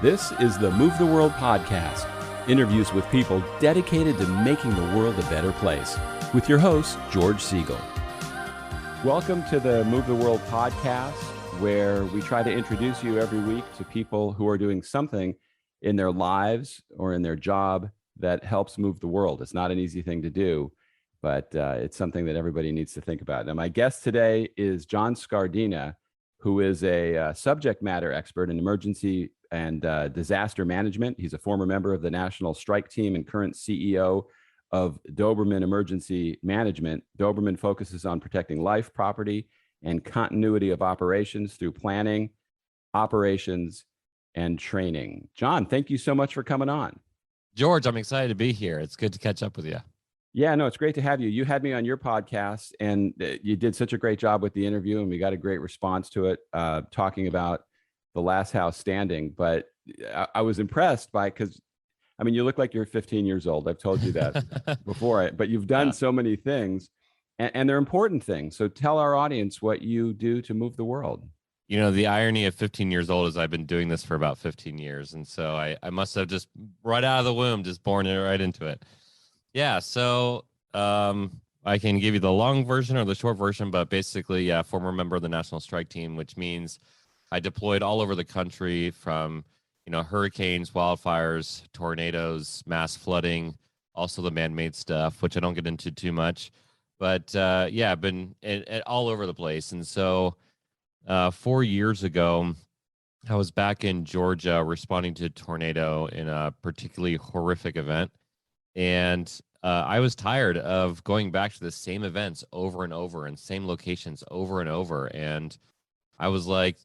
This is the Move the World podcast, interviews with people dedicated to making the world a better place, with your host, George Siegel. Welcome to the Move the World podcast, where we try to introduce you every week to people who are doing something in their lives or in their job that helps move the world. It's not an easy thing to do, but it's something that everybody needs to think about. Now, my guest today is John Scardina, who is a subject matter expert in emergency and disaster management. He's a former member of the National Strike Team and current CEO of Doberman Emergency Management. Doberman focuses on protecting life, property, and continuity of operations through planning, operations, and training. John, thank you so much for coming on. George, I'm excited to be here. It's good to catch up with you. Yeah, no, it's great to have you. You had me on your podcast, and you did such a great job with the interview, and we got a great response to it, talking about the last house standing. But I was impressed by, because I mean, you look like you're 15 years old. I've told you that before, but you've done so many things, and they're important things. So tell our audience what you do to move the world. You know, the irony of 15 years old is I've been doing this for about 15 years. And so I must have just right out of the womb, just born right into it. Yeah. So I can give you the long version or the short version, but basically, yeah, former member of the National Strike Team, which means I deployed all over the country from, you know, hurricanes, wildfires, tornadoes, mass flooding, also the man-made stuff, which I don't get into too much. But yeah, I've been all over the place. And so 4 years ago, I was back in Georgia responding to a tornado in a particularly horrific event. And I was tired of going back to the same events over and over and same locations over and over. And I was like,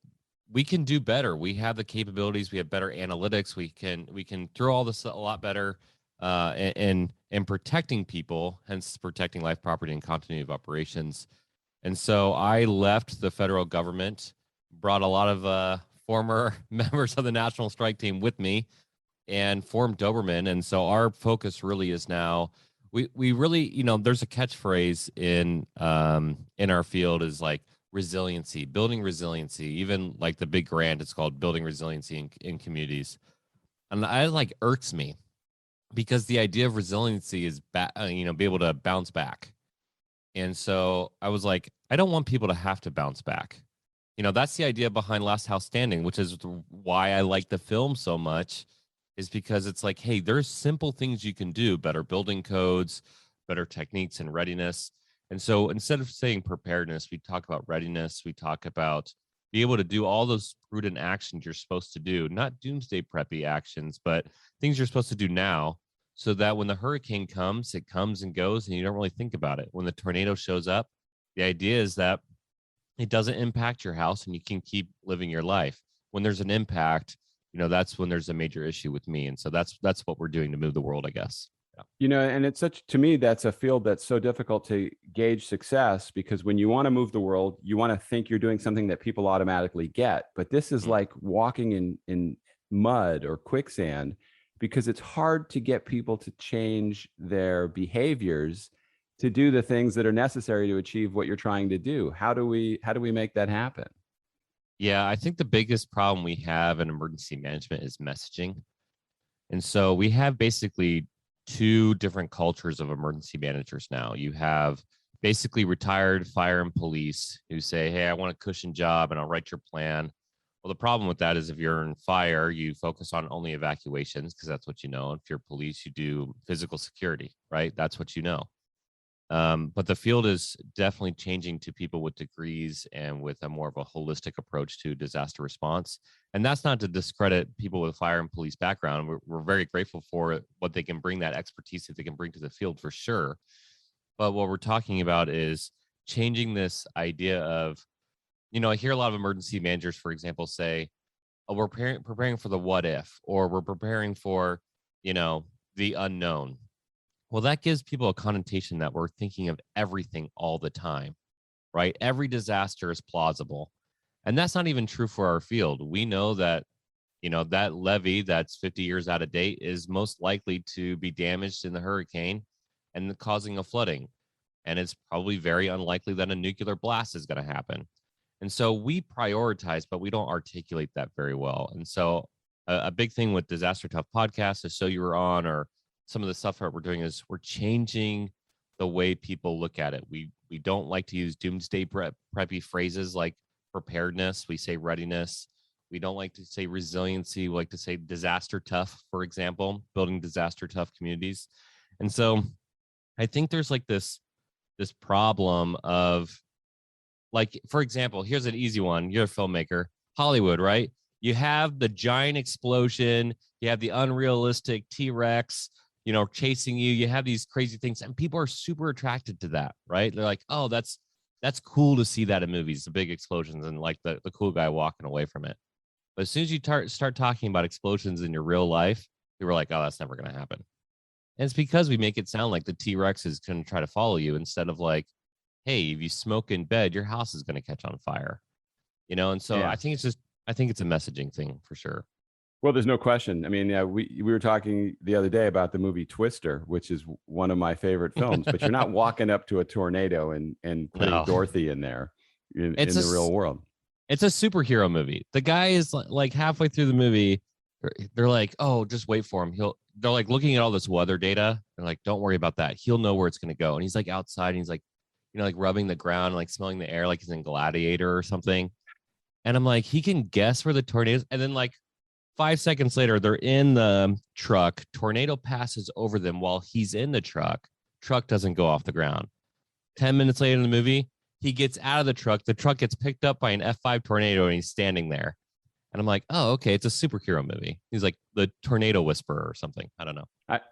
we can do better. We have the capabilities. We have better analytics. We can throw all this a lot better and protecting people, hence protecting life, property, and continuity of operations. And so I left the federal government, brought a lot of former members of the National Strike Team with me, and formed Doberman. And so our focus really is now, we really, you know, there's a catchphrase in our field is like resiliency, building resiliency. Even like the big grant, it's called Building Resiliency in Communities. And that like irks me, because the idea of resiliency is, be able to bounce back. And so I was like, I don't want people to have to bounce back. You know, that's the idea behind Last House Standing, which is why I like the film so much, is because it's like, hey, there's simple things you can do, better building codes, better techniques and readiness. And so instead of saying preparedness, we talk about readiness. We talk about be able to do all those prudent actions you're supposed to do, not doomsday preppy actions, but things you're supposed to do now, so that when the hurricane comes, it comes and goes and you don't really think about it. When the tornado shows up, the idea is that it doesn't impact your house and you can keep living your life. When there's an impact, you know, that's when there's a major issue with me. And so that's what we're doing to move the world, I guess. Yeah. You know, and it's to me, that's a field that's so difficult to gauge success, because when you want to move the world, you want to think you're doing something that people automatically get. But this is like walking in mud or quicksand, because it's hard to get people to change their behaviors to do the things that are necessary to achieve what you're trying to do. How do we make that happen? Yeah, I think the biggest problem we have in emergency management is messaging. And so we have basically two different cultures of emergency managers now. You have basically retired fire and police who say, hey, I want a cushion job and I'll write your plan. Well, the problem with that is if you're in fire, you focus on only evacuations because that's what you know. If you're police, you do physical security, right? That's what you know. But the field is definitely changing to people with degrees and with a more of a holistic approach to disaster response. And that's not to discredit people with fire and police background. We're very grateful for what they can bring, that expertise that they can bring to the field for sure. But what we're talking about is changing this idea of, you know, I hear a lot of emergency managers, for example, say, oh, we're preparing for the what if, or we're preparing for, you know, the unknown. Well, that gives people a connotation that we're thinking of everything all the time, right? Every disaster is plausible. And that's not even true for our field. We know that, you know, that levee that's 50 years out of date is most likely to be damaged in the hurricane and causing a flooding. And it's probably very unlikely that a nuclear blast is going to happen. And so we prioritize, but we don't articulate that very well. And so a big thing with Disaster Tough podcast, the show you were on, or some of the stuff that we're doing, is we're changing the way people look at it. We don't like to use doomsday preppy phrases like preparedness. We say readiness. We don't like to say resiliency. We like to say disaster tough, for example, building disaster tough communities. And so I think there's like this problem of, like, for example, here's an easy one. You're a filmmaker, Hollywood, right? You have the giant explosion. You have the unrealistic T-Rex, chasing you. You have these crazy things, and people are super attracted to that, right? They're like, oh, that's cool to see that in movies, the big explosions, and like the cool guy walking away from it. But as soon as you start talking about explosions in your real life, people are like, oh, that's never going to happen. And it's because we make it sound like the T-Rex is going to try to follow you, instead of like, hey, if you smoke in bed, your house is going to catch on fire, And so Yeah. I think it's a messaging thing for sure. Well, there's no question. I mean, we were talking the other day about the movie Twister, which is one of my favorite films, but you're not walking up to a tornado and putting Dorothy in there in the real world. It's a superhero movie. The guy is like halfway through the movie, they're like, oh, just wait for him. They're like looking at all this weather data. They're like, don't worry about that. He'll know where it's going to go. And he's like outside, and he's like, like rubbing the ground, like smelling the air, like he's in Gladiator or something. And I'm like, he can guess where the tornado is. And then like 5 seconds later, they're in the truck. Tornado passes over them while he's in the truck. Truck doesn't go off the ground. 10 minutes later in the movie, he gets out of the truck. The truck gets picked up by an F5 tornado, and he's standing there. And I'm like, oh, okay, it's a superhero movie. He's like the tornado whisperer or something. I don't know.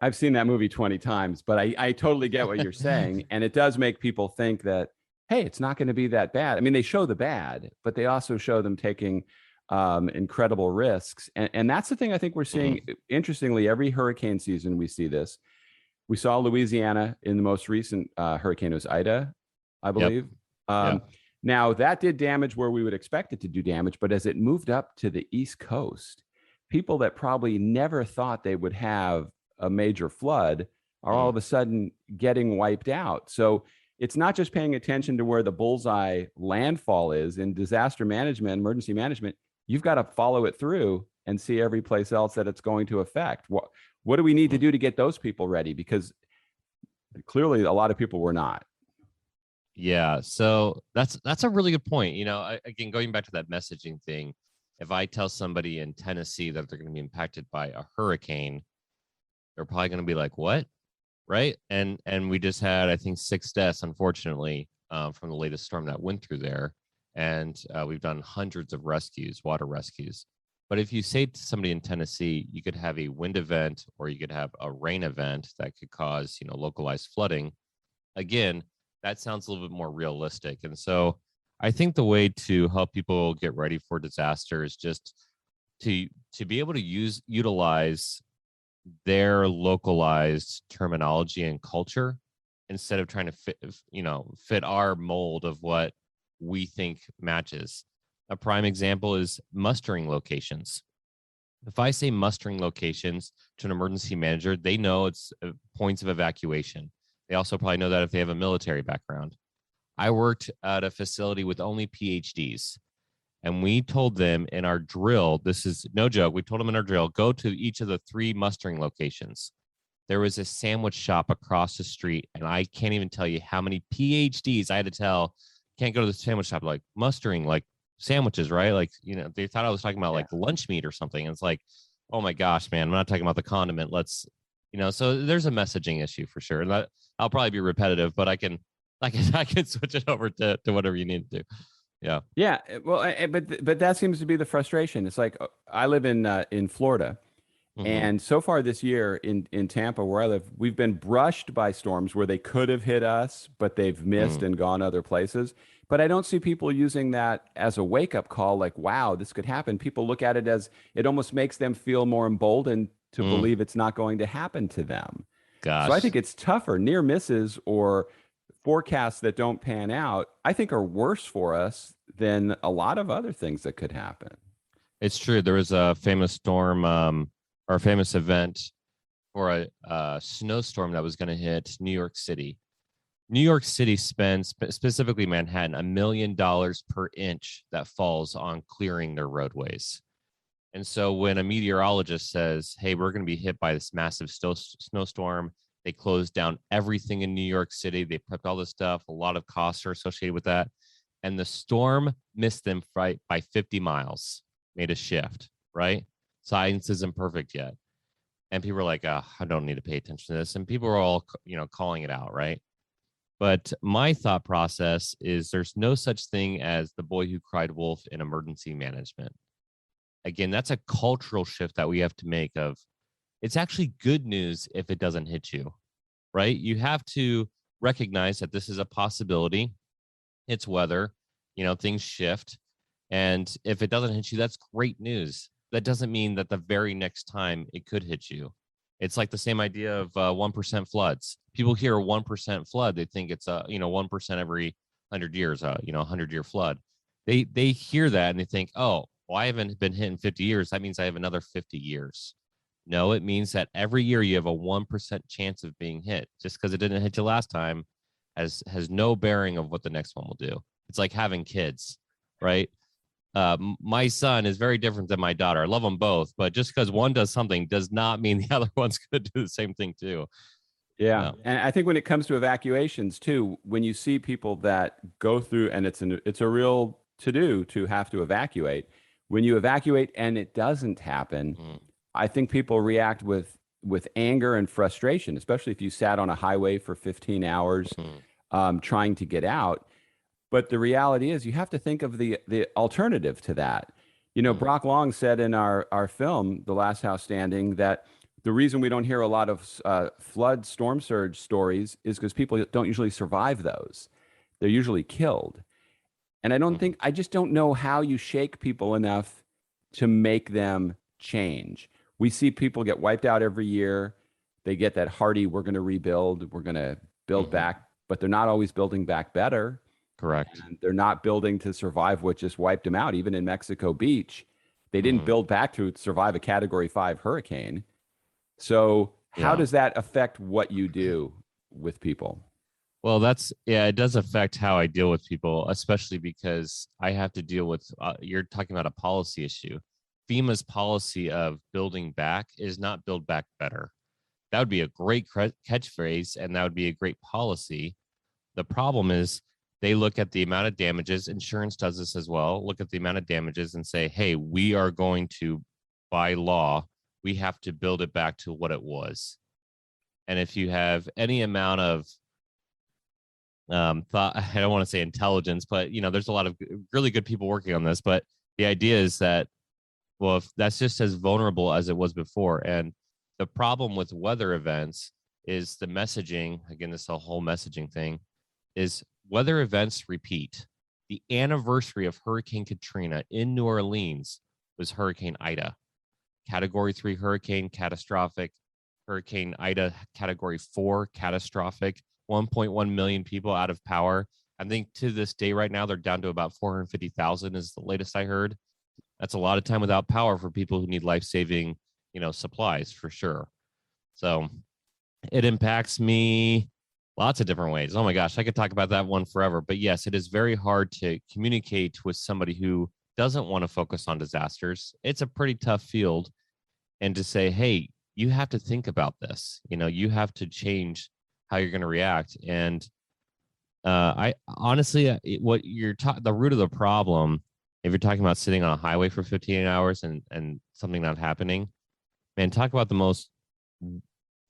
I've seen that movie 20 times, but I totally get what you're saying. And it does make people think that, hey, it's not going to be that bad. I mean, they show the bad, but they also show them taking incredible risks. And that's the thing I think we're seeing. Interestingly, every hurricane season, we see this. We saw Louisiana in the most recent hurricane. It was Ida, I believe. Yep. Now, that did damage where we would expect it to do damage, but as it moved up to the East Coast, people that probably never thought they would have a major flood are all of a sudden getting wiped out. So it's not just paying attention to where the bullseye landfall is in disaster management, emergency management. You've got to follow it through and see every place else that it's going to affect. What do we need to do to get those people ready? Because clearly a lot of people were not. Yeah, so that's a really good point. Again, going back to that messaging thing, if I tell somebody in Tennessee that they're going to be impacted by a hurricane, they're probably going to be like, what? Right? And we just had, I think, 6 deaths, unfortunately, from the latest storm that went through there. And we've done hundreds of rescues, water rescues. But if you say to somebody in Tennessee, you could have a wind event or you could have a rain event that could cause, localized flooding, again, that sounds a little bit more realistic. And so I think the way to help people get ready for disaster is just to be able to utilize their localized terminology and culture instead of trying to fit our mold of what we think matches. A prime example is mustering locations. If I say mustering locations to an emergency manager, they know it's points of evacuation. They also probably know that if they have a military background. I worked at a facility with only PhDs, and we told them in our drill, this is no joke, we told them in our drill, go to each of the 3 mustering locations. There was a sandwich shop across the street, and I can't even tell you how many PhDs I had to tell, can't go to the sandwich shop, like mustering, like sandwiches, right? Like, they thought I was talking about like lunch meat or something. And it's like, oh my gosh, man, I'm not talking about the condiment. Let's, so there's a messaging issue for sure. And I'll probably be repetitive, but I can switch it over to whatever you need to do. Yeah. Yeah. Well, but that seems to be the frustration. It's like, I live in Florida. And so far this year in Tampa, where I live, we've been brushed by storms where they could have hit us, but they've missed and gone other places. But I don't see people using that as a wake-up call, like, wow, this could happen. People look at it as it almost makes them feel more emboldened to believe it's not going to happen to them. Gosh. So I think it's tougher. Near misses or forecasts that don't pan out, I think are worse for us than a lot of other things that could happen. It's true. There was a famous storm or a famous event for a snowstorm that was going to hit New York City. New York City spends, specifically Manhattan, $1 million per inch that falls on clearing their roadways. And so when a meteorologist says, hey, we're going to be hit by this massive snowstorm, they closed down everything in New York City. They prepped all this stuff. A lot of costs are associated with that. And the storm missed them by 50 miles, made a shift, right? Science isn't perfect yet. And people are like, oh, I don't need to pay attention to this. And people are all, calling it out, right? But my thought process is there's no such thing as the boy who cried wolf in emergency management. Again, that's a cultural shift that we have to make of it's actually good news if it doesn't hit you, right? You have to recognize that this is a possibility. It's weather, things shift. And if it doesn't hit you, that's great news. That doesn't mean that the very next time it could hit you. It's like the same idea of 1% floods. People hear a 1% flood. They think it's 1% every 100 years, 100-year flood. They hear that and they think, oh, well, I haven't been hit in 50 years. That means I have another 50 years. No, it means that every year you have a 1% chance of being hit. Just because it didn't hit you last time has no bearing of what the next one will do. It's like having kids, right? My son is very different than my daughter. I love them both, but just because one does something does not mean the other one's going to do the same thing too. Yeah. And I think when it comes to evacuations too, when you see people that go through and it's a real to-do to have to evacuate, when you evacuate and it doesn't happen, I think people react with anger and frustration, especially if you sat on a highway for 15 hours trying to get out. But the reality is you have to think of the alternative to that. Brock Long said in our film, The Last House Standing, that the reason we don't hear a lot of flood storm surge stories is because people don't usually survive those. They're usually killed. And I just don't know how you shake people enough to make them change. We see people get wiped out every year. They get that hearty, we're going to rebuild, we're going to build back, but they're not always building back better. Correct. And they're not building to survive what just wiped them out. Even in Mexico Beach, they didn't build back to survive a Category 5 hurricane. So how does that affect what you do with people? Well, it does affect how I deal with people, especially because I have to deal with, you're talking about a policy issue. FEMA's policy of building back is not build back better. That would be a great catchphrase, and that would be a great policy. The problem is they look at the amount of damages. Insurance does this as well. Look at the amount of damages and say, hey, we are going to, by law, we have to build it back to what it was. And if you have any amount of thought, I don't want to say intelligence, but there's a lot of really good people working on this. But the idea is that, well, if that's just as vulnerable as it was before. And the problem with weather events is the messaging. Again, this whole messaging thing is weather events repeat. The anniversary of Hurricane Katrina in New Orleans was Hurricane Ida. Category 3 hurricane, catastrophic. Hurricane Ida, Category 4, catastrophic. 1.1 million people out of power. I think to this day right now, they're down to about 450,000 is the latest I heard. That's a lot of time without power for people who need life-saving, supplies for sure. So it impacts me lots of different ways. Oh my gosh, I could talk about that one forever. But yes, it is very hard to communicate with somebody who doesn't want to focus on disasters. It's a pretty tough field. And to say, hey, you have to think about this. You have to change how you're going to react. And I honestly, what you're the root of the problem, if you're talking about sitting on a highway for 15 hours and something not happening, man, talk about the most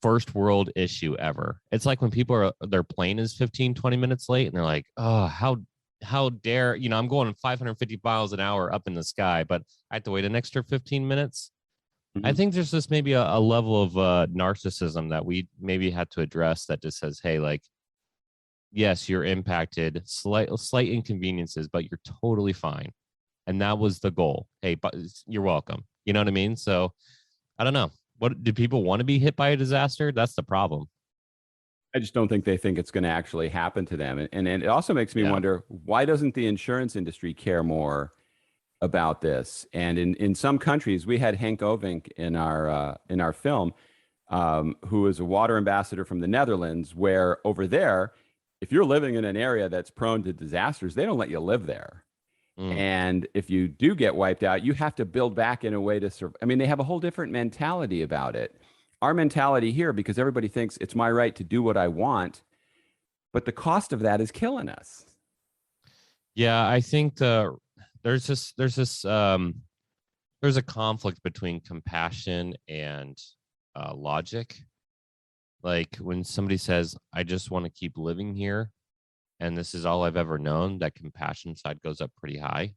first world issue ever. It's like when their plane is 15, 20 minutes late and they're like, oh, how dare, I'm going 550 miles an hour up in the sky, but I have to wait an extra 15 minutes. I think there's just maybe a level of narcissism that we maybe had to address that just says, hey, like, yes, you're impacted, slight inconveniences, but you're totally fine. And that was the goal. Hey, but you're welcome. You know what I mean? So I don't know. What do people want to be hit by a disaster? That's the problem. I just don't think they think it's going to actually happen to them. And it also makes me wonder, why doesn't the insurance industry care more about this? And in some countries, we had Henk Ovink in our film, who is a water ambassador from the Netherlands, where over there, if you're living in an area that's prone to disasters, they don't let you live there. Mm. And if you do get wiped out, you have to build back in a way to survive. I mean, they have a whole different mentality about it. Our mentality here, because everybody thinks it's my right to do what I want, but the cost of that is killing us. Yeah, I think there's a conflict between compassion and logic. Like when somebody says, I just want to keep living here and this is all I've ever known, that compassion side goes up pretty high.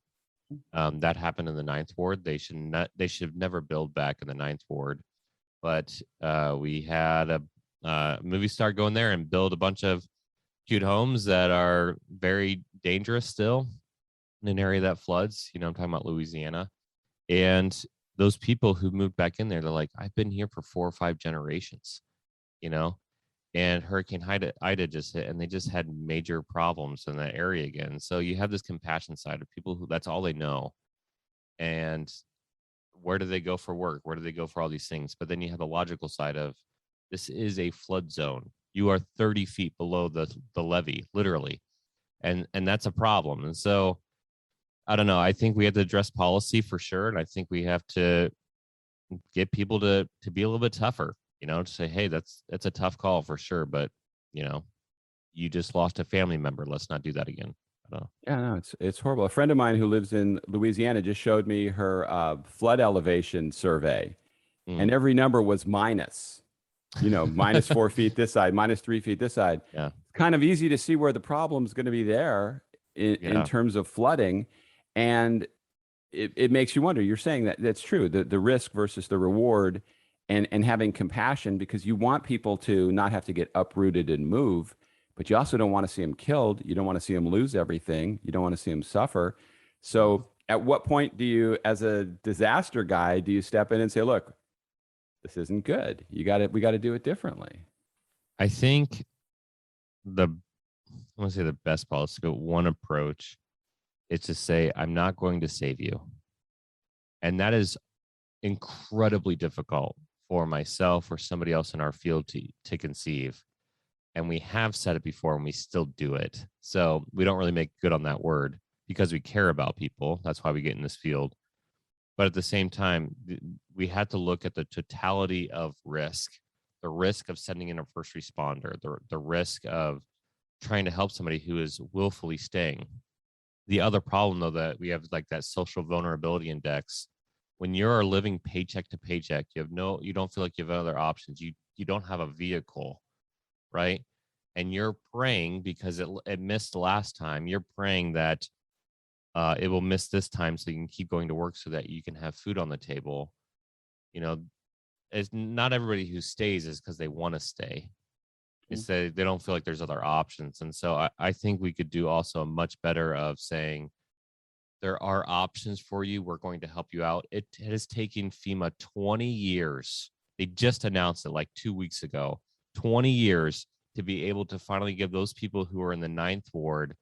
That happened in the Ninth Ward. They should never build back in the Ninth Ward. But we had a movie star go in there and build a bunch of cute homes that are very dangerous still in an area that floods. I'm talking about Louisiana. And those people who moved back in there, they're like, I've been here for 4 or 5 generations, you know, and Hurricane Ida just hit and they just had major problems in that area again. So you have this compassion side of people who that's all they know. And where do they go for work? Where do they go for all these things? But then you have the logical side of this is a flood zone. You are 30 feet below the levee, literally. And that's a problem. And so I don't know. I think we have to address policy for sure. And I think we have to get people to be a little bit tougher, to say, hey, that's a tough call for sure. But, you just lost a family member. Let's not do that again. Yeah, no, it's horrible. A friend of mine who lives in Louisiana just showed me her flood elevation survey, and every number was minus. Minus 4 feet this side, minus 3 feet this side. Yeah. It's kind of easy to see where the problem's going to be there in terms of flooding. And it makes you wonder. You're saying that's true. The risk versus the reward and having compassion, because you want people to not have to get uprooted and move, but you also don't want to see them killed. You don't want to see them lose everything. You don't want to see them suffer. So at what point do you, as a disaster guy, do you step in and say, look, this isn't good. We got to do it differently. I think I want to say the best policy, but one approach is to say, I'm not going to save you. And that is incredibly difficult for myself or somebody else in our field to conceive. And we have said it before and we still do it. So we don't really make good on that word because we care about people. That's why we get in this field. But at the same time, we had to look at the totality of risk, the risk of sending in a first responder, the risk of trying to help somebody who is willfully staying. The other problem, though, that we have like that social vulnerability index. When you're living paycheck to paycheck, you don't feel like you have other options. You don't have a vehicle, right? And you're praying because it missed last time. You're praying that it will miss this time so you can keep going to work so that you can have food on the table. It's not everybody who stays is because they want to stay. It's that they don't feel like there's other options. And so I think we could do also much better of saying, there are options for you. We're going to help you out. It has taken FEMA 20 years. They just announced it like 2 weeks ago, 20 years to be able to finally give those people who are in the Ninth Ward,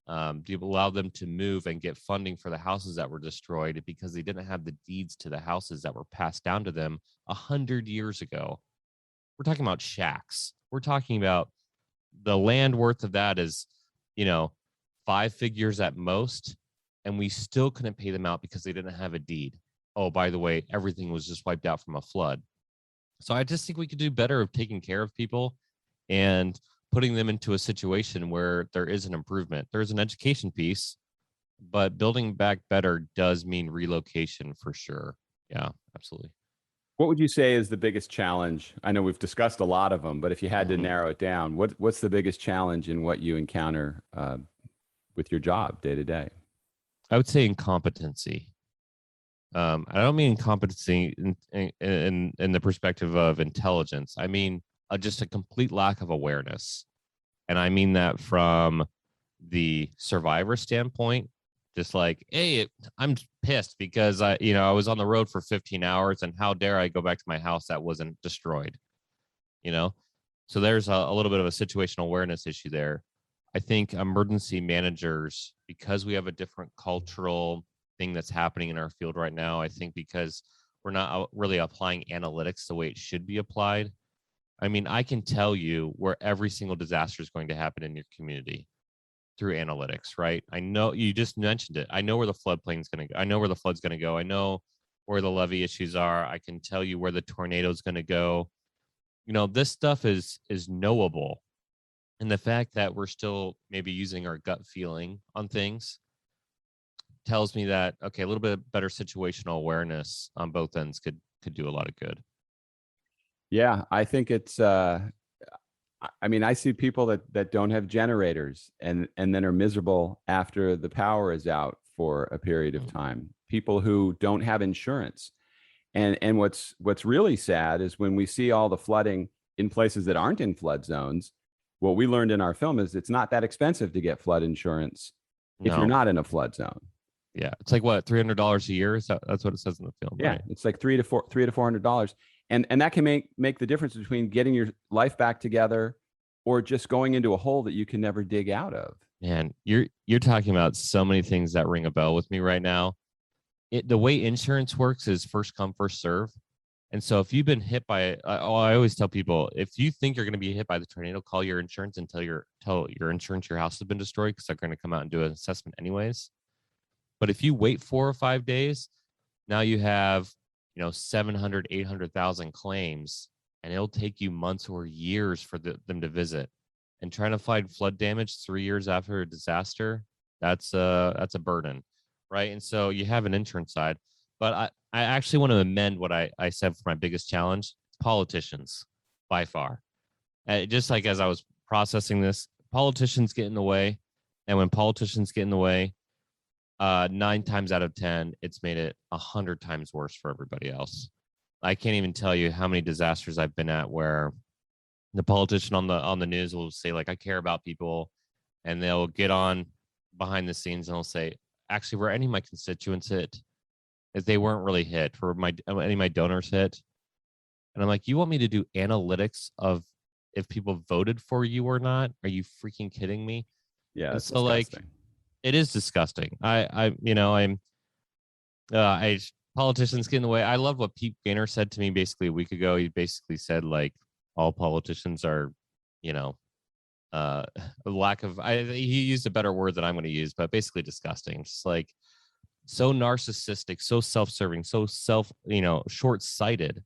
to allow them to move and get funding for the houses that were destroyed because they didn't have the deeds to the houses that were passed down to them 100 years ago. We're talking about shacks. We're talking about the land worth of that is, 5 figures at most. And we still couldn't pay them out because they didn't have a deed. Oh, by the way, everything was just wiped out from a flood. So I just think we could do better of taking care of people and putting them into a situation where there is an improvement. There's an education piece, but building back better does mean relocation for sure. Yeah, absolutely. What would you say is the biggest challenge? I know we've discussed a lot of them, but if you had to narrow it down, what's the biggest challenge in what you encounter with your job day to day? I would say incompetency. I don't mean incompetency in the perspective of intelligence. I mean just a complete lack of awareness. And I mean that from the survivor standpoint, just like, hey, I'm pissed because I was on the road for 15 hours and how dare I go back to my house that wasn't destroyed, So there's a little bit of a situational awareness issue there. I think emergency managers, because we have a different cultural thing that's happening in our field right now, I think because we're not really applying analytics the way it should be applied, I mean, I can tell you where every single disaster is going to happen in your community through analytics, right? I know you just mentioned it. I know where the floodplain's going to go. I know where the flood's going to go. I know where the levee issues are. I can tell you where the tornado's going to go. This stuff is knowable. And the fact that we're still maybe using our gut feeling on things tells me that, okay, a little bit better situational awareness on both ends could do a lot of good. Yeah, I think it's I mean, I see people that don't have generators and then are miserable after the power is out for a period of time. People who don't have insurance. And what's really sad is when we see all the flooding in places that aren't in flood zones, what we learned in our film is it's not that expensive to get flood insurance if you're not in a flood zone. Yeah, it's like what, $300 a year? That's what it says in the film. Yeah, right? It's like $300 to $400, and that can make the difference between getting your life back together or just going into a hole that you can never dig out of. Man, you're talking about so many things that ring a bell with me right now. The way insurance works is first come, first serve. And so if you've been hit by, I always tell people, if you think you're going to be hit by the tornado, call your insurance and tell your insurance your house has been destroyed, because they're going to come out and do an assessment anyways. But if you wait 4 or 5 days, now you have 700, 800,000 claims, and it'll take you months or years for them to visit. And trying to find flood damage 3 years after a disaster, that's a burden, right? And so you have an insurance side. But I actually want to amend what I said for my biggest challenge. Politicians, by far. Just like as I was processing this, politicians get in the way. And when politicians get in the way, 9 times out of 10, it's made it 100 times worse for everybody else. I can't even tell you how many disasters I've been at where the politician on the news will say, like, I care about people, and they'll get on behind the scenes and they'll say, actually, were any of my constituents hit? If they weren't really hit, for any of my donors hit. And I'm like, you want me to do analytics of if people voted for you or not? Are you freaking kidding me? Yeah, it's so disgusting. Like, it is disgusting. Politicians get in the way. I love what Pete Gaynor said to me basically a week ago. He basically said, like, all politicians are, a lack of, he used a better word than I'm going to use, but basically disgusting. Just like, so narcissistic, so self-serving, so short-sighted.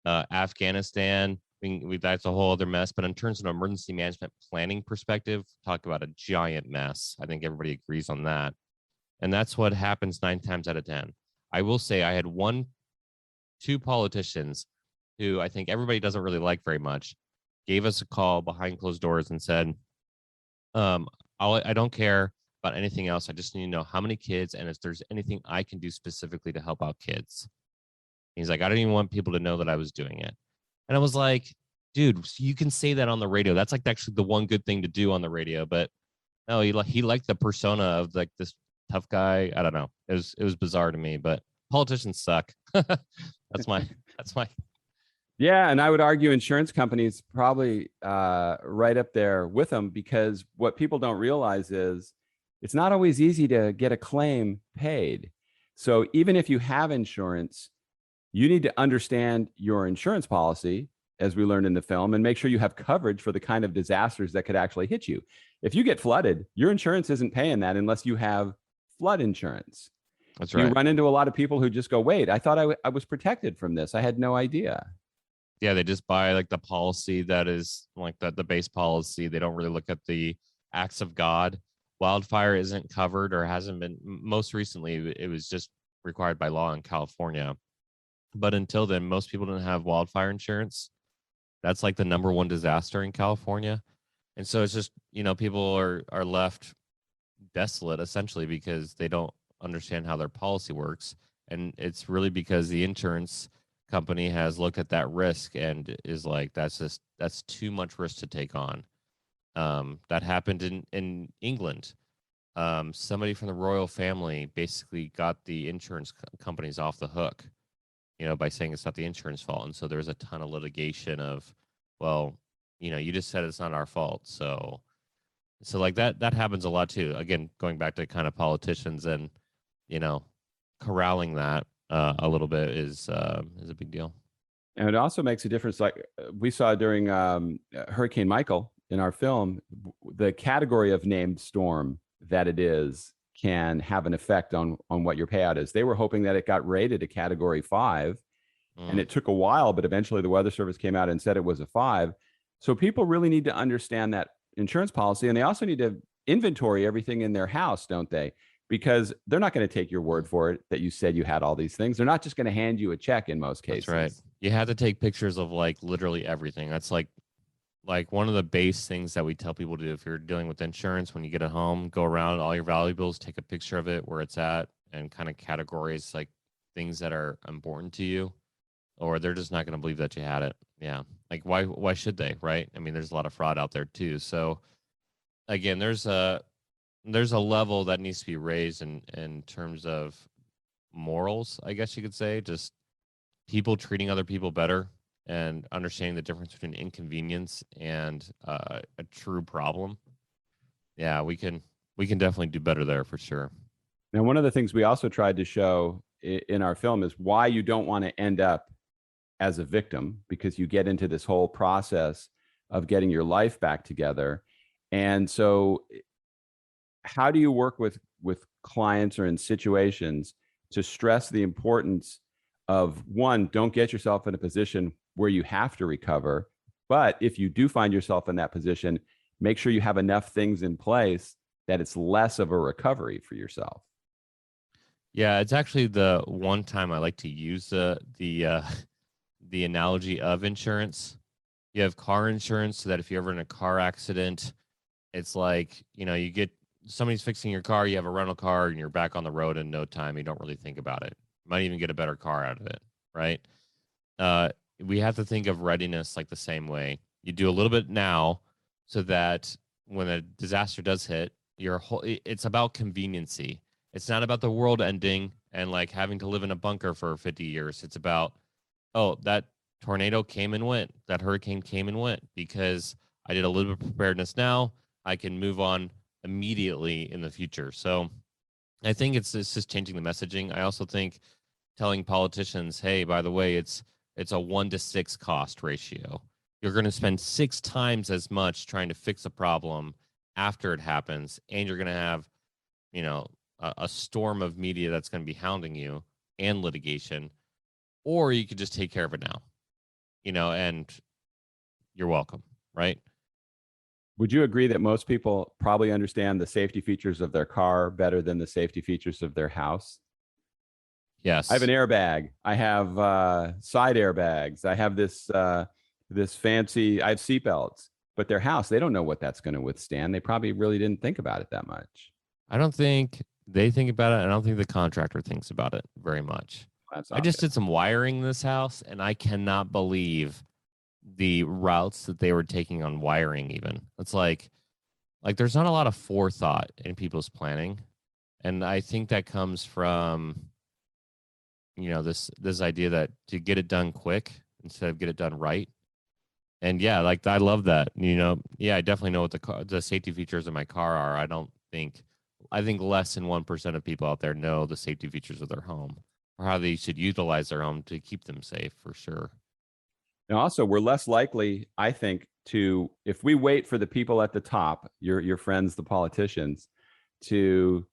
Afghanistan, that's a whole other mess. But in terms of an emergency management planning perspective, talk about a giant mess. I think everybody agrees on that. And that's what happens 9 times out of 10. I will say I had 2 politicians who I think everybody doesn't really like very much, gave us a call behind closed doors and said, I don't care about anything else. I just need to know how many kids and if there's anything I can do specifically to help out kids. He's like, I don't even want people to know that I was doing it. And I was like, dude, you can say that on the radio. That's like actually the one good thing to do on the radio. But no, he liked the persona of like this tough guy. I don't know. It was bizarre to me, but politicians suck. That's my. Yeah, and I would argue insurance companies probably right up there with them, because what people don't realize is it's not always easy to get a claim paid. So even if you have insurance, you need to understand your insurance policy, as we learned in the film, and make sure you have coverage for the kind of disasters that could actually hit you. If you get flooded, your insurance isn't paying that unless you have flood insurance. That's right. You run into a lot of people who just go, wait, I thought I was protected from this. I had no idea. Yeah, they just buy like the policy that is like the base policy. They don't really look at the acts of God. Wildfire isn't covered or hasn't been. Most recently, it was just required by law in California. But until then, most people didn't have wildfire insurance. That's like the number 1 disaster in California. And so it's just, people are left desolate essentially because they don't understand how their policy works. And it's really because the insurance company has looked at that risk and is like, that's too much risk to take on. That happened in England. Somebody from the royal family basically got the insurance companies off the hook, by saying it's not the insurance fault. And so there's a ton of litigation of, well, you just said it's not our fault. So like that happens a lot too. Again, going back to kind of politicians and, corralling that a little bit is a big deal. And it also makes a difference. Like we saw during Hurricane Michael in our film, the category of named storm that it is can have an effect on what your payout is. They were hoping that it got rated a category 5, and Mm, it took a while, but eventually the Weather Service came out and said it was a 5. So people really need to understand that insurance policy, and they also need to inventory everything in their house, don't they? Because they're not going to take your word for it that you said you had all these things. They're not just going to hand you a check in most that's right. cases. You have to take pictures of like literally everything. That's like one of the base things that we tell people to do if you're dealing with insurance. When you get at home, go around all your valuables, take a picture of it, where it's at, and kind of categories like things that are important to you, or they're just not going to believe that you had it. Yeah. Like why should they, right? I mean, there's a lot of fraud out there too. So again, there's a level that needs to be raised in terms of morals, I guess you could say, just people treating other people better and understanding the difference between inconvenience and a true problem. Yeah, we can definitely do better there for sure. Now, one of the things we also tried to show in our film is why you don't want to end up as a victim, because you get into this whole process of getting your life back together. And so how do you work with clients or in situations to stress the importance of, one, don't get yourself in a position where you have to recover, but if you do find yourself in that position, make sure you have enough things in place that it's less of a recovery for yourself. Yeah, it's actually the one time I like to use the analogy of insurance. You have car insurance so that if you're ever in a car accident, it's like, you get somebody's fixing your car, you have a rental car, and you're back on the road in no time. You don't really think about it. You might even get a better car out of it, right? Uh, we have to think of readiness like the same way. You do a little bit now so that when a disaster does hit, it's about conveniency. It's not about the world ending and like having to live in a bunker for 50 years. It's about, oh, that tornado came and went, that hurricane came and went, because I did a little bit of preparedness now. I can move on immediately in the future. So I think it's just changing the messaging. I also think telling politicians, hey, by the way, it's a 1 to 6 cost ratio. You're going to spend 6 times as much trying to fix a problem after it happens, and you're going to have, you know, a storm of media that's going to be hounding you and litigation, or you could just take care of it now, and you're welcome, right? Would you agree that most people probably understand the safety features of their car better than the safety features of their house? I have an Yes. airbag. I have side airbags. I have this fancy. I have seatbelts. But their house, they don't know what that's going to withstand. They probably really didn't think about it that much. I don't think they think about it. I don't think the contractor thinks about it very much. That's I just obvious. did some wiring in this house, and I cannot believe the routes that they were taking on wiring. Even it's like there's not a lot of forethought in people's planning, and I think that comes from this idea that to get it done quick instead of get it done right. And yeah, like I love that. Yeah, I definitely know what the safety features of my car are. I think less than 1% of people out there know the safety features of their home or how they should utilize their home to keep them safe for sure. And also, we're less likely, I think, to, if we wait for the people at the top, your friends, the politicians, to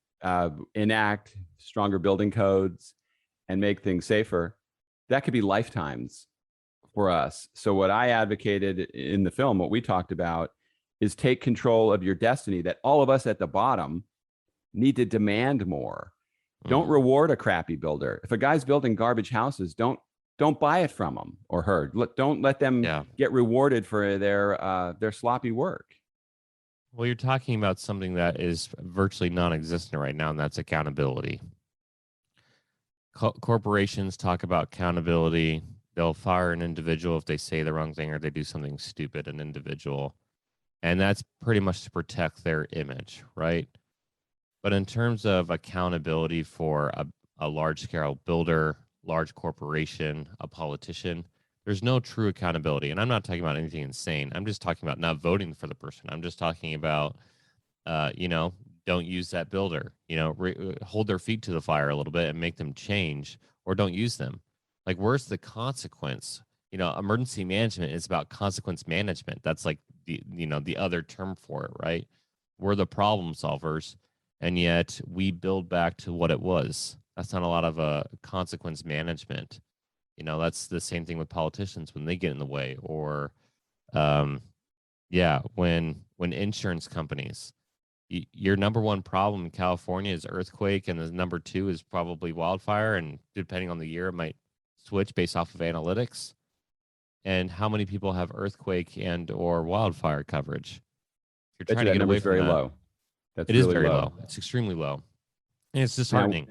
enact stronger building codes and make things safer, that could be lifetimes for us. So what I advocated in the film, what we talked about, is take control of your destiny, that all of us at the bottom need to demand more. Don't Mm. reward a crappy builder. If a guy's building garbage houses, don't buy it from him or her. Don't let them Yeah. get rewarded for their sloppy work. Well, you're talking about something that is virtually non-existent right now, and that's accountability. Corporations talk about accountability. They'll fire an individual if they say the wrong thing or they do something stupid, an individual. And that's pretty much to protect their image, right? But in terms of accountability for a large scale builder, large corporation, a politician, there's no true accountability. And I'm not talking about anything insane. I'm just talking about not voting for the person. I'm just talking about, uh, you know, don't use that builder, hold their feet to the fire a little bit and make them change, or don't use them. Like, where's the consequence? emergency management is about consequence management. That's like the other term for it, right? We're the problem solvers, and yet we build back to what it was. That's not a lot of consequence management. That's the same thing with politicians when they get in the way, or when insurance companies, your number one problem in California is earthquake, and the number two is probably wildfire, and depending on the year, it might switch based off of analytics. And how many people have earthquake and or wildfire coverage? If you're Bet trying you to that get away number's from very that, low. That's it is really very low. low. It's extremely low, and it's Now, disheartening.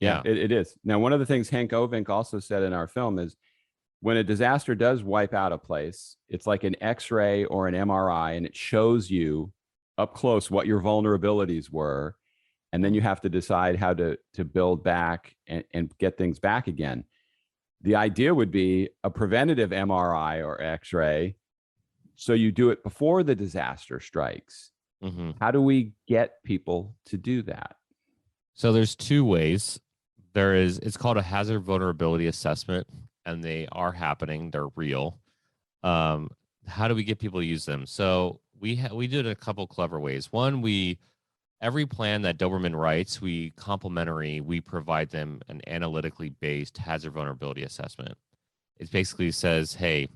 yeah, Yeah. it is. Now, one of the things Hank Ovink also said in our film is when a disaster does wipe out a place, it's like an X-ray or an MRI, and it shows you up close what your vulnerabilities were, and then you have to decide how to build back and get things back again. The idea would be a preventative MRI or X-ray, so you do it before the disaster strikes. Mm-hmm. How do we get people to do that? So there's two ways. It's called a hazard vulnerability assessment, and they are happening. They're real. How do we get people to use them? So we did a couple clever ways. One, every plan that Doberman writes, we provide them an analytically based hazard vulnerability assessment. It basically says, hey,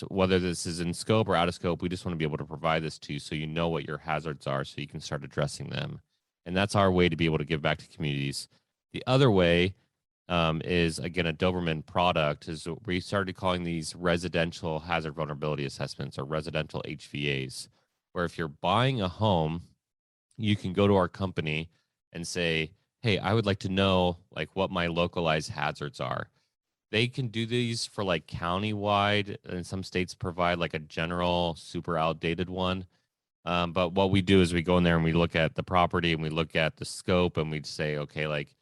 whether this is in scope or out of scope, we just want to be able to provide this to you so you know what your hazards are so you can start addressing them. And that's our way to be able to give back to communities. The other way is, again, a Doberman product, is we started calling these residential hazard vulnerability assessments, or residential HVAs, where if you're buying a home, you can go to our company and say, hey, I would like to know like what my localized hazards are. They can do these for like countywide, and some states provide like a general super outdated one. But what we do is we go in there and we look at the property and we look at the scope, and we say, okay, like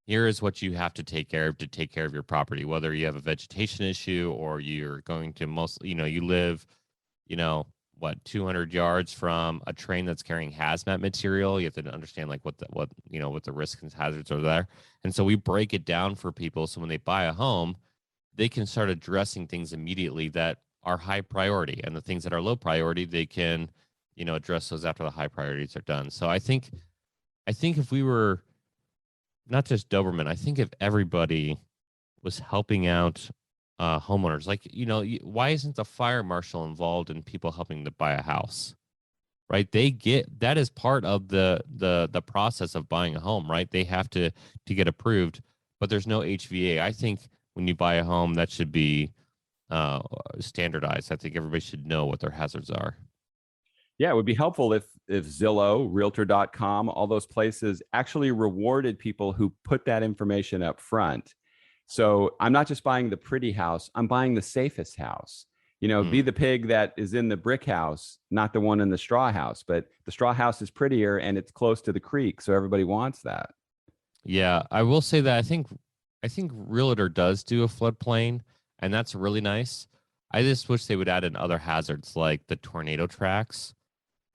here is what you have to take care of your property, whether you have a vegetation issue or you're going to you live, 200 yards from a train that's carrying hazmat material. You have to understand like what the risks and hazards are there. And so we break it down for people. So when they buy a home, they can start addressing things immediately that are high priority, and the things that are low priority, they can, address those after the high priorities are done. So I think if we were not just Doberman, I think if everybody was helping out homeowners, like, why isn't the fire marshal involved in people helping to buy a house? Right? That is part of the process of buying a home, right? They have to get approved, but there's no HVA. I think when you buy a home, that should be standardized. I think everybody should know what their hazards are. Yeah, it would be helpful if Zillow, Realtor.com, all those places actually rewarded people who put that information up front. So I'm not just buying the pretty house, I'm buying the safest house. Be the pig that is in the brick house, not the one in the straw house. But the straw house is prettier and it's close to the creek, so everybody wants that. Yeah, I will say that I think Realtor does do a floodplain, and that's really nice. I just wish they would add in other hazards like the tornado tracks.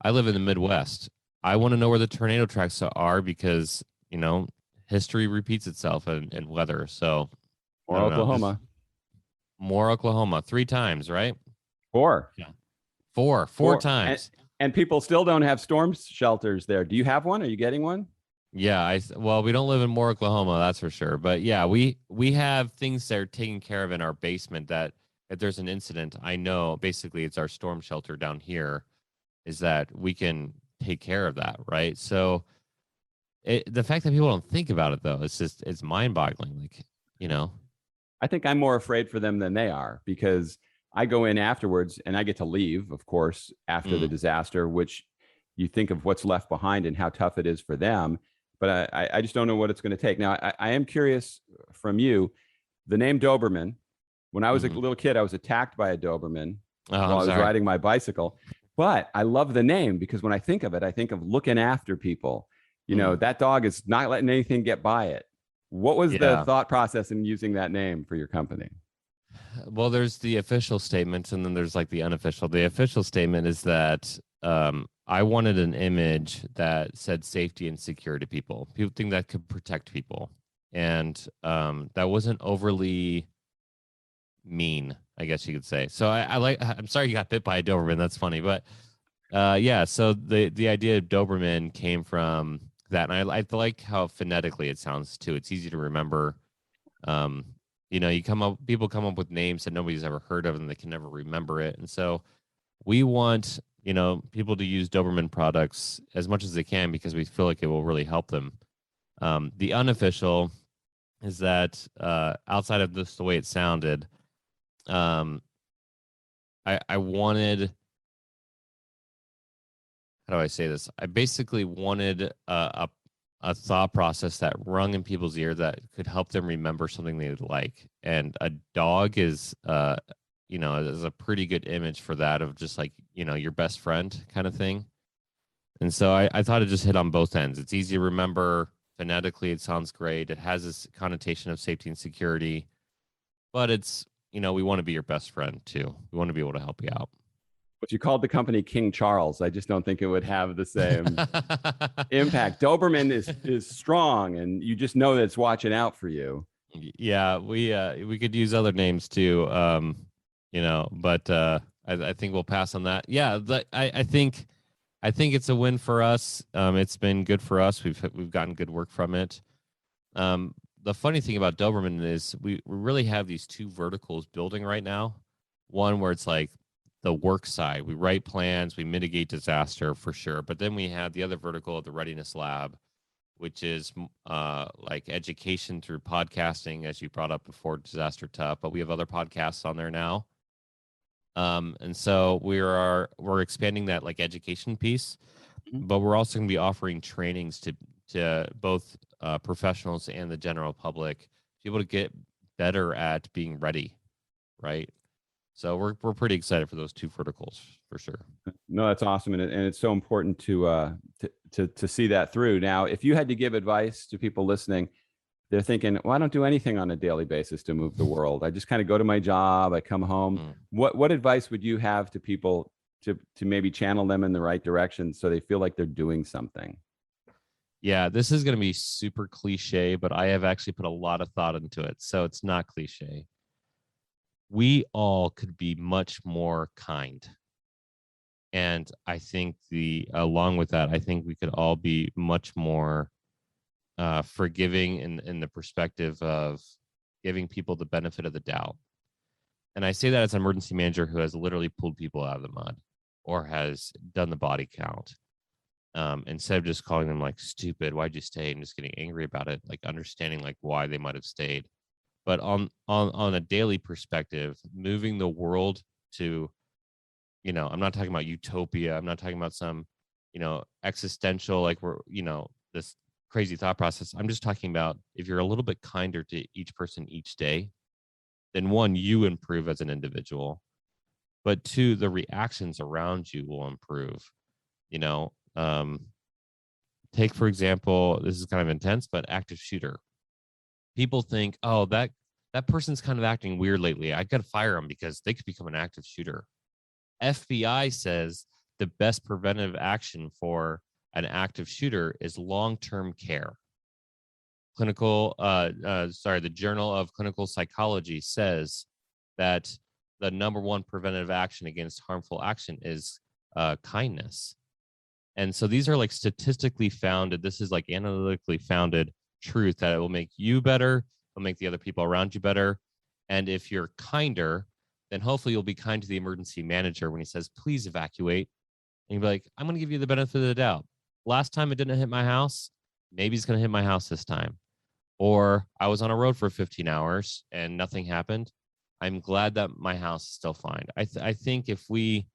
I live in the Midwest. I want to know where the tornado tracks are because, history repeats itself in weather. So I Or don't know. Oklahoma. More Oklahoma, 3 times, right? Or Yeah. Four or times. and people still don't have storm shelters there. Do you have one? Are you getting one? Yeah, well, we don't live in Moore, Oklahoma, that's for sure. But yeah, we have things that are taken care of in our basement that if there's an incident, I know basically it's our storm shelter down here, is that we can take care of that, right? So the fact that people don't think about it though, it's mind-boggling. Like, I think I'm more afraid for them than they are, because I go in afterwards and I get to leave, of course, after the disaster, which you think of what's left behind and how tough it is for them. But I just don't know what it's going to take. Now, I am curious from you, the name Doberman. When I was a little kid, I was attacked by a Doberman while I was riding my bicycle. But I love the name because when I think of it, I think of looking after people. That dog is not letting anything get by it. What was the thought process in using that name for your company? Well, there's the official statement, and then there's like the unofficial. The official statement is that I wanted an image that said safety and security to people. People think that could protect people. And that wasn't overly mean, I guess you could say. So I'm sorry you got bit by a Doberman. That's funny, but yeah. So the idea of Doberman came from that, and I like how phonetically it sounds too. It's easy to remember. Um, people come up with names that nobody's ever heard of, and they can never remember it. And so we want people to use Doberman products as much as they can because we feel like it will really help them. The unofficial is that outside of just the way it sounded, I wanted, how do I say this? I basically wanted a thought process that rung in people's ear that could help them remember something they like. And a dog is is a pretty good image for that, of just like, your best friend kind of thing. And so I thought it just hit on both ends. It's easy to remember. Phonetically, it sounds great. It has this connotation of safety and security, but it's, we want to be your best friend too. We want to be able to help you out. If you called the company King Charles, I just don't think it would have the same impact. Doberman is strong, and you just know that it's watching out for you. Yeah, we could use other names too, but I think we'll pass on that. Yeah, I think it's a win for us. It's been good for us. We've gotten good work from it. The funny thing about Doberman is we really have these two verticals building right now. One where it's like the work side. We write plans, we mitigate disaster for sure. But then we have the other vertical of the Readiness Lab, which is like education through podcasting, as you brought up before, Disaster Tough. But we have other podcasts on there now. And so we're expanding that like education piece, but we're also going to be offering trainings to both professionals and the general public to be able to get better at being ready, right? So we're pretty excited for those two verticals for sure. No, that's awesome, and it's so important to see that through. Now, if you had to give advice to people listening, they're thinking, well, I don't do anything on a daily basis to move the world. I just kind of go to my job, I come home. What advice would you have to people to maybe channel them in the right direction so they feel like they're doing something? Yeah, this is going to be super cliche, but I have actually put a lot of thought into it, so it's not cliche. We all could be much more kind. And I think along with that, I think we could all be much more forgiving in the perspective of giving people the benefit of the doubt. And I say that as an emergency manager who has literally pulled people out of the mud or has done the body count. Instead of just calling them like stupid, why'd you stay, and just getting angry about it, like understanding like why they might have stayed. But on a daily perspective, moving the world to, I'm not talking about utopia. I'm not talking about some, existential, like we're, this crazy thought process. I'm just talking about if you're a little bit kinder to each person each day, then one, you improve as an individual, but two, the reactions around you will improve. Take, for example, this is kind of intense, but active shooter. People think, oh, that person's kind of acting weird lately. I got to fire them because they could become an active shooter. FBI says the best preventative action for an active shooter is long-term care. The Journal of Clinical Psychology says that the number one preventative action against harmful action is kindness. And so these are like statistically founded. This is like analytically founded truth that it will make you better, it'll make the other people around you better. And if you're kinder, then hopefully you'll be kind to the emergency manager when he says, please evacuate. And you'll be like, I'm going to give you the benefit of the doubt. Last time it didn't hit my house, maybe it's going to hit my house this time. Or I was on a road for 15 hours and nothing happened. I'm glad that my house is still fine. I think if we,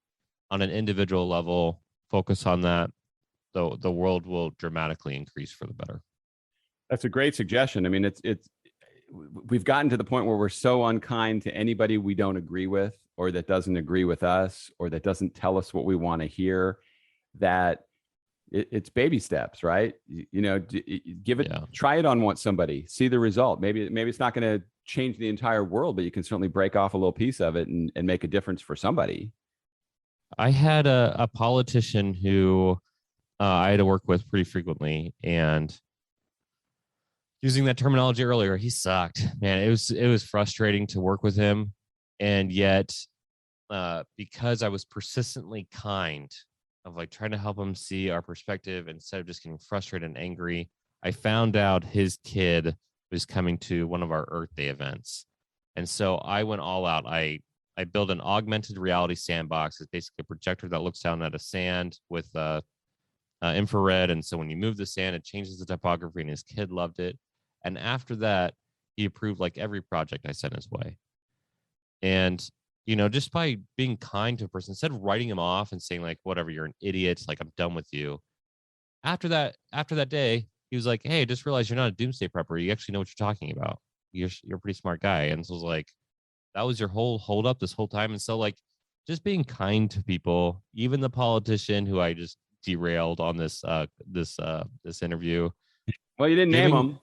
on an individual level, focus on that, the world will dramatically increase for the better. That's a great suggestion. I mean, we've gotten to the point where we're so unkind to anybody we don't agree with, or that doesn't agree with us, or that doesn't tell us what we want to hear, that it's baby steps, right? Give it, try it on somebody, see the result. Maybe it's not going to change the entire world, but you can certainly break off a little piece of it and make a difference for somebody. I had a politician who I had to work with pretty frequently, and using that terminology earlier, he sucked, man. It was frustrating to work with him. And yet, because I was persistently kind, of like trying to help him see our perspective instead of just getting frustrated and angry, I found out his kid was coming to one of our Earth Day events. And so I went all out. I built an augmented reality sandbox. It's basically a projector that looks down at a sand with infrared. And so when you move the sand, it changes the topography, and his kid loved it. And after that, he approved like every project I sent his way. And just by being kind to a person, instead of writing him off and saying like, whatever, you're an idiot, like I'm done with you. After that day, he was like, hey, I just realized you're not a doomsday prepper. You actually know what you're talking about. You're a pretty smart guy. And so I was like, that was your whole hold up this whole time. And so like just being kind to people, even the politician who I just derailed on this interview. Well, you didn't name him.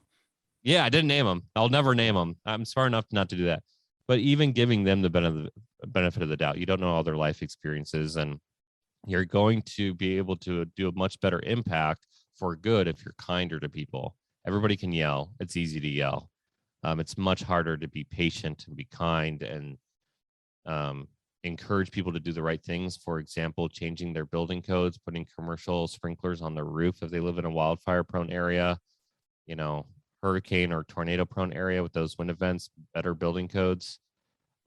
Yeah, I didn't name him. I'll never name him. I'm smart enough not to do that. But even giving them the benefit of the doubt, you don't know all their life experiences, and you're going to be able to do a much better impact for good if you're kinder to people. Everybody can yell. It's easy to yell. It's much harder to be patient and be kind and encourage people to do the right things. For example, changing their building codes, putting commercial sprinklers on their roof if they live in a wildfire-prone area, hurricane or tornado-prone area with those wind events, better building codes.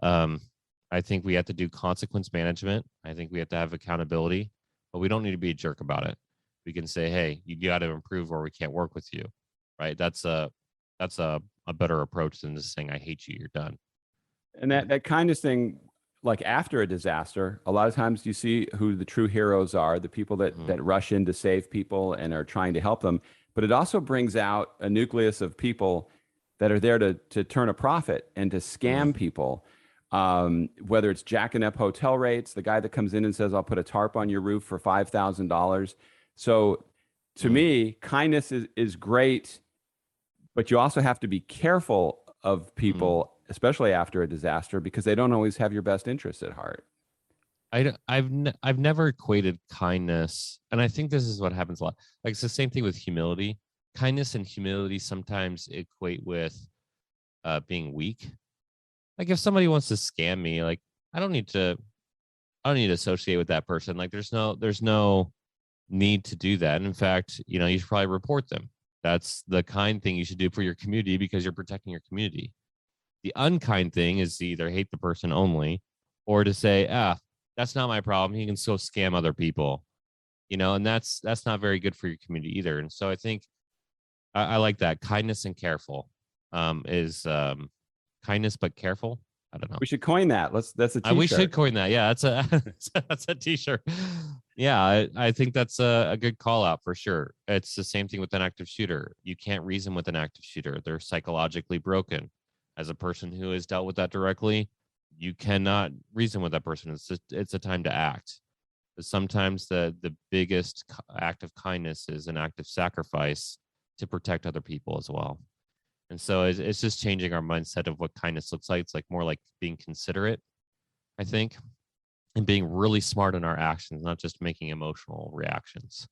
I think we have to do consequence management. I think we have to have accountability, but we don't need to be a jerk about it. We can say, hey, you got to improve or we can't work with you, right? That's a better approach than just saying, I hate you, you're done. And that kindness thing, like after a disaster, a lot of times you see who the true heroes are, the people that rush in to save people and are trying to help them. But it also brings out a nucleus of people that are there to turn a profit and to scam people, whether it's jacking up hotel rates, the guy that comes in and says, I'll put a tarp on your roof for $5,000. So to me, kindness is great, but you also have to be careful of people, especially after a disaster, because they don't always have your best interests at heart. I've never equated kindness, and I think this is what happens a lot. Like it's the same thing with humility. Kindness and humility sometimes equate with being weak. Like if somebody wants to scam me, like I don't need to associate with that person. Like there's no need to do that. And in fact, you should probably report them. That's the kind thing you should do for your community because you're protecting your community. The unkind thing is to either hate the person only or to say, that's not my problem. He can still scam other people, and that's not very good for your community either. And so I think I like that. Kindness and careful is kindness, but careful. I don't know. We should coin that. That's a t-shirt. We should coin that. Yeah, that's a t-shirt. Yeah, I think that's a good call out for sure. It's the same thing with an active shooter. You can't reason with an active shooter. They're psychologically broken. As a person who has dealt with that directly, you cannot reason with that person. It's a time to act. But sometimes the biggest act of kindness is an act of sacrifice to protect other people as well. And so it's just changing our mindset of what kindness looks like. It's like more like being considerate, I think, and being really smart in our actions, not just making emotional reactions.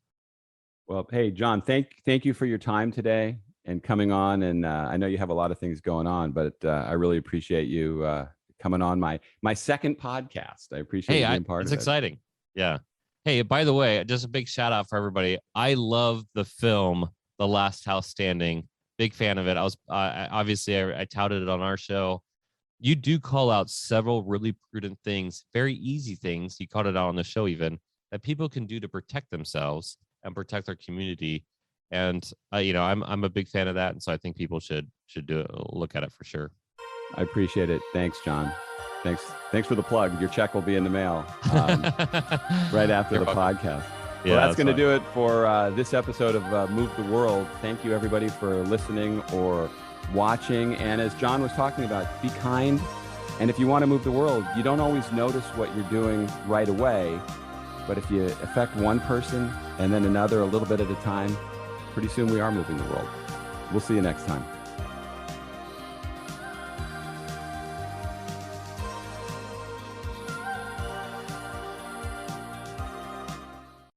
Well, hey, John, thank you for your time today and coming on. And I know you have a lot of things going on, but I really appreciate you coming on my second podcast. I appreciate you being part of it. It's exciting. Yeah. Hey, by the way, just a big shout out for everybody. I love the film, The Last House Standing. Big fan of it. I touted it on our show. You do call out several really prudent things, very easy things. You called it out on the show even, that people can do to protect themselves and protect their community. And I'm a big fan of that, and so I think people should look at it for sure. I appreciate it. Thanks, John. Thanks for the plug. Your check will be in the mail right after the podcast. Well, that's going to do it for this episode of Move the World. Thank you, everybody, for listening or watching. And as John was talking about, be kind. And if you want to move the world, you don't always notice what you're doing right away. But if you affect one person and then another a little bit at a time, pretty soon we are moving the world. We'll see you next time.